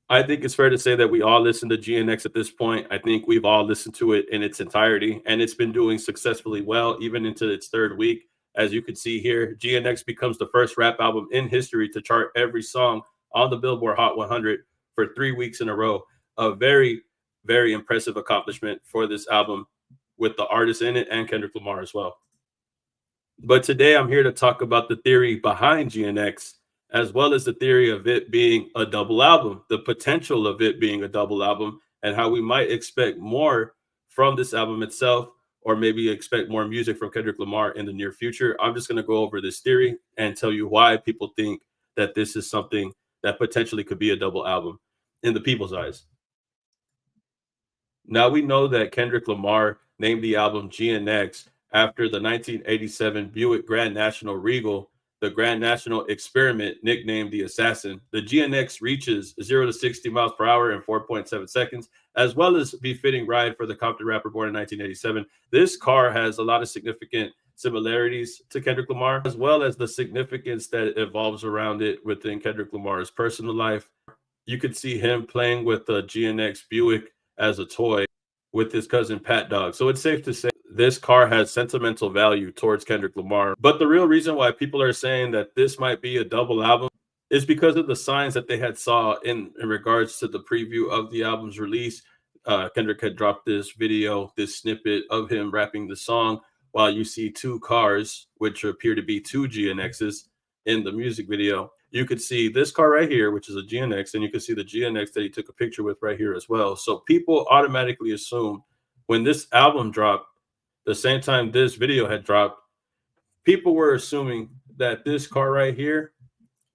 I think it's fair to say that we all listen to GNX at this point. I think we've all listened to it in its entirety, and it's been doing successfully well, even into its third week. As you can see here, GNX becomes the first rap album in history to chart every song on the Billboard Hot 100 for 3 weeks in a row. A very, very impressive accomplishment for this album with the artist in it and Kendrick Lamar as well. But today I'm here to talk about the theory behind GNX, as well as the theory of it being a double album, the potential of it being a double album, and how we might expect more from this album itself, or maybe expect more music from Kendrick Lamar in the near future. I'm just going to go over this theory and tell you why people think that this is something that potentially could be a double album in the people's eyes. Now we know that Kendrick Lamar named the album GNX after the 1987 Buick Grand National Regal, the Grand National Experiment, nicknamed the Assassin. The GNX reaches 0 to 60 miles per hour in 4.7 seconds, as well as befitting ride for the Compton rapper born in 1987. This car has a lot of significant similarities to Kendrick Lamar, as well as the significance that evolves around it within Kendrick Lamar's personal life. You could see him playing with the GNX Buick as a toy with his cousin Pat Dog. So it's safe to say this car has sentimental value towards Kendrick Lamar. But the real reason why people are saying that this might be a double album is because of the signs that they had saw in regards to the preview of the album's release. Kendrick had dropped this video, this snippet of him rapping the song, while you see two cars, which appear to be two GNXs in the music video. You could see this car right here, which is a GNX, and you can see the GNX that he took a picture with right here as well. So people automatically assume when this album dropped, the same time this video had dropped, people were assuming that this car right here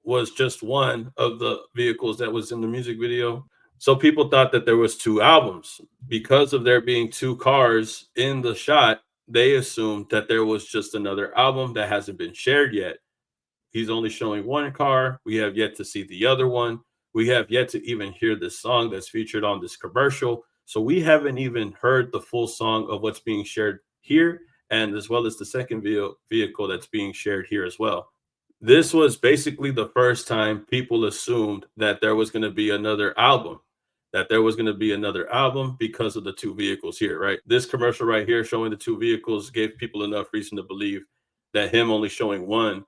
was just one of the vehicles that was in the music video. So people thought that there was two albums. Because of there being two cars in the shot, they assumed that there was just another album that hasn't been shared yet. He's only showing one car. We have yet to see the other one. We have yet to even hear the song that's featured on this commercial. So we haven't even heard the full song of what's being shared here, and as well as the second vehicle that's being shared here as well. This was basically the first time people assumed that there was going to be another album, because of the two vehicles here, right? This commercial right here showing the two vehicles gave people enough reason to believe that him only showing one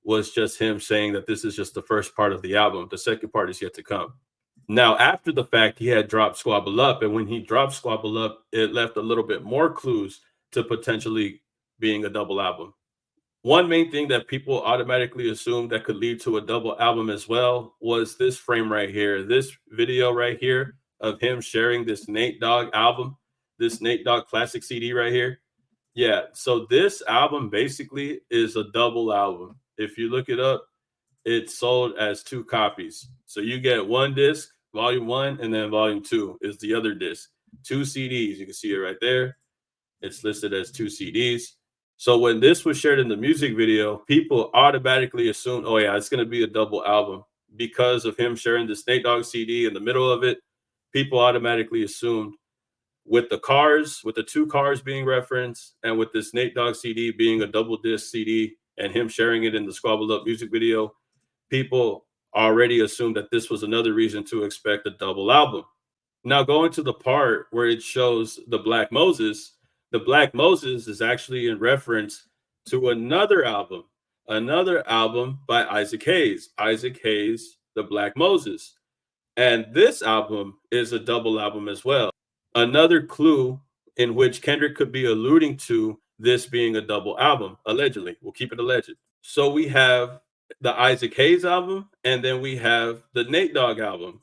was just him saying that this is just the first part of the album. The second part is yet to come. Now, after the fact, he had dropped Squabble Up, and when he dropped Squabble Up, it left a little bit more clues to potentially being a double album. One main thing that people automatically assumed that could lead to a double album as well was this frame right here, this video right here of him sharing this Nate Dogg album, this Nate Dogg classic CD right here. Yeah, so this album basically is a double album. If you look it up, it's sold as two copies. So you get one disc, volume one, and then volume two is the other disc. Two CDs. You can see it right there. It's listed as two CDs. So when this was shared in the music video, people automatically assumed, oh yeah, it's going to be a double album because of him sharing the Nate Dogg CD in the middle of it. People automatically assumed with the two cars being referenced, and with this Nate Dogg CD being a double disc CD and him sharing it in the Squabble Up music video, people already assumed that this was another reason to expect a double album. Now, going to the part where it shows the Black Moses is actually in reference to another album by Isaac Hayes, the Black Moses. And this album is a double album as well. Another clue in which Kendrick could be alluding to this being a double album, allegedly. We'll keep it alleged. So we have the Isaac Hayes album, and then we have the Nate Dogg album.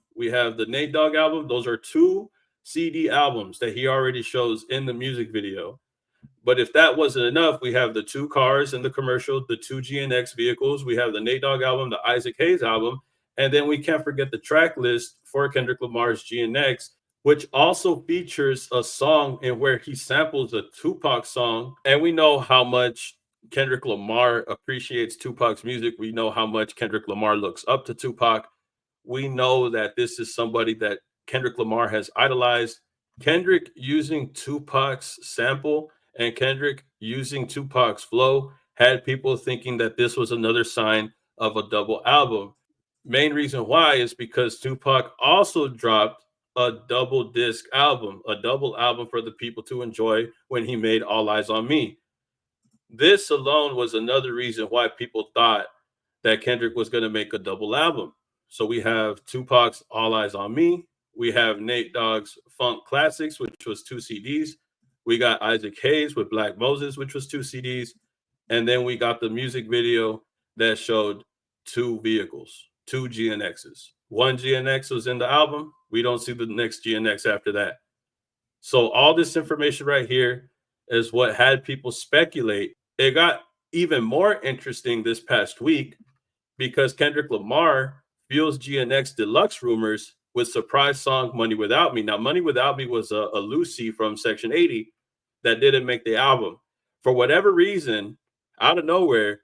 Those are two CD albums that he already shows in the music video. But if that wasn't enough, we have the two cars in the commercial, the two GNX vehicles. We have the Nate Dogg album, the Isaac Hayes album, and then we can't forget the track list for Kendrick Lamar's GNX, which also features a song in where he samples a Tupac song. And we know how much Kendrick Lamar appreciates Tupac's music. We know how much Kendrick Lamar looks up to Tupac. We know that this is somebody that Kendrick Lamar has idolized. Kendrick using Tupac's sample and Kendrick using Tupac's flow had people thinking that this was another sign of a double album. Main reason why is because Tupac also dropped a double disc album, a double album for the people to enjoy when he made All Eyes on Me. This alone was another reason why people thought that Kendrick was going to make a double album. So we have Tupac's All Eyes on Me. We have Nate Dogg's Funk Classics, which was 2 CDs. We got Isaac Hayes with Black Moses, which was 2 CDs. And then we got the music video that showed 2 vehicles, 2 GNXs. One GNX was in the album. We don't see the next GNX after that. So all this information right here is what had people speculate. It got even more interesting this past week because Kendrick Lamar fuels GNX Deluxe rumors with surprise song Money Without Me. Now, Money Without Me was a Lucy from Section 80 that didn't make the album. For whatever reason, out of nowhere,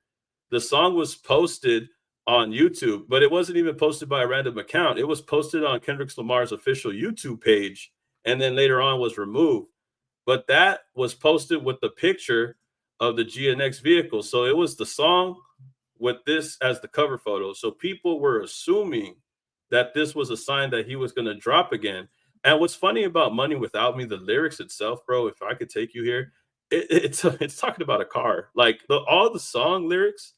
the song was posted on YouTube, but it wasn't even posted by a random account. It was posted on Kendrick Lamar's official YouTube page and then later on was removed. But that was posted with the picture of the GNX vehicle. So it was the song with this as the cover photo. So people were assuming that this was a sign that he was going to drop again. And what's funny about Money Without Me, the lyrics itself, bro, if I could take you here, it's talking about a car. Like all the song lyrics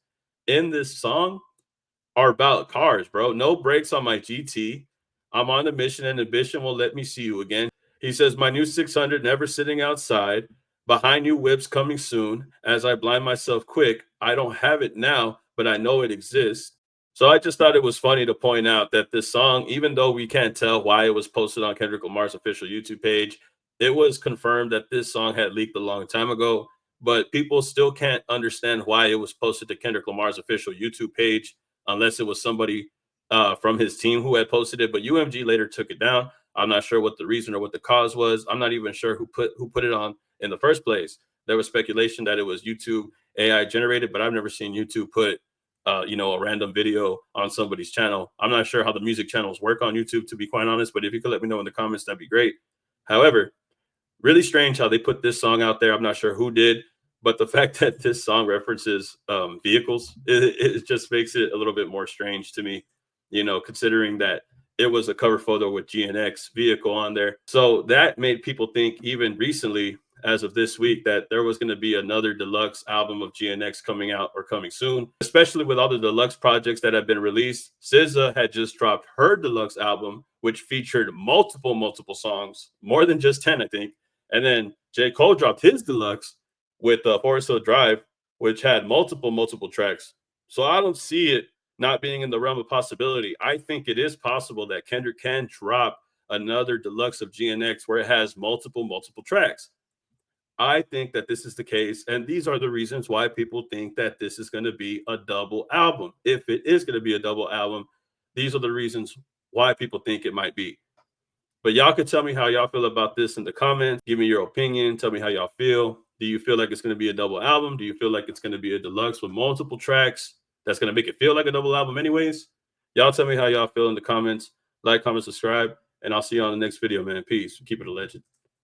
in this song are about cars, bro. No brakes on my GT. I'm on a mission and ambition won't let me see you again. He says, my new 600 never sitting outside. Behind you whips coming soon. As I blind myself quick, I don't have it now, but I know it exists. So I just thought it was funny to point out that this song, even though we can't tell why it was posted on Kendrick Lamar's official YouTube page, it was confirmed that this song had leaked a long time ago, but people still can't understand why it was posted to Kendrick Lamar's official YouTube page unless it was somebody from his team who had posted it. But UMG later took it down. I'm not sure what the reason or what the cause was. I'm not even sure who put it on in the first place. There was speculation that it was YouTube AI generated, but I've never seen YouTube put a random video on somebody's channel. I'm not sure how the music channels work on YouTube, to be quite honest, but if you could let me know in the comments, that'd be great. However, really strange how they put this song out there. I'm not sure who did, but the fact that this song references vehicles, it just makes it a little bit more strange to me, considering that it was a cover photo with GNX vehicle on there. So that made people think even recently, as of this week, that there was going to be another deluxe album of GNX coming out or coming soon, especially with all the deluxe projects that have been released. SZA had just dropped her deluxe album, which featured multiple songs, more than just 10, I think. And then J. Cole dropped his deluxe with Forest Hill Drive, which had multiple tracks. So I don't see it not being in the realm of possibility. I think it is possible that Kendrick can drop another deluxe of GNX where it has multiple tracks. I think that this is the case, and these are the reasons why people think that this is going to be a double album. If it is going to be a double album, these are the reasons why people think it might be. But y'all can tell me how y'all feel about this in the comments. Give me your opinion. Tell me how y'all feel. Do you feel like it's going to be a double album? Do you feel like it's going to be a deluxe with multiple tracks that's going to make it feel like a double album anyways? Y'all tell me how y'all feel in the comments. Like, comment, subscribe, and I'll see you on the next video, man. Peace. Keep it a legend.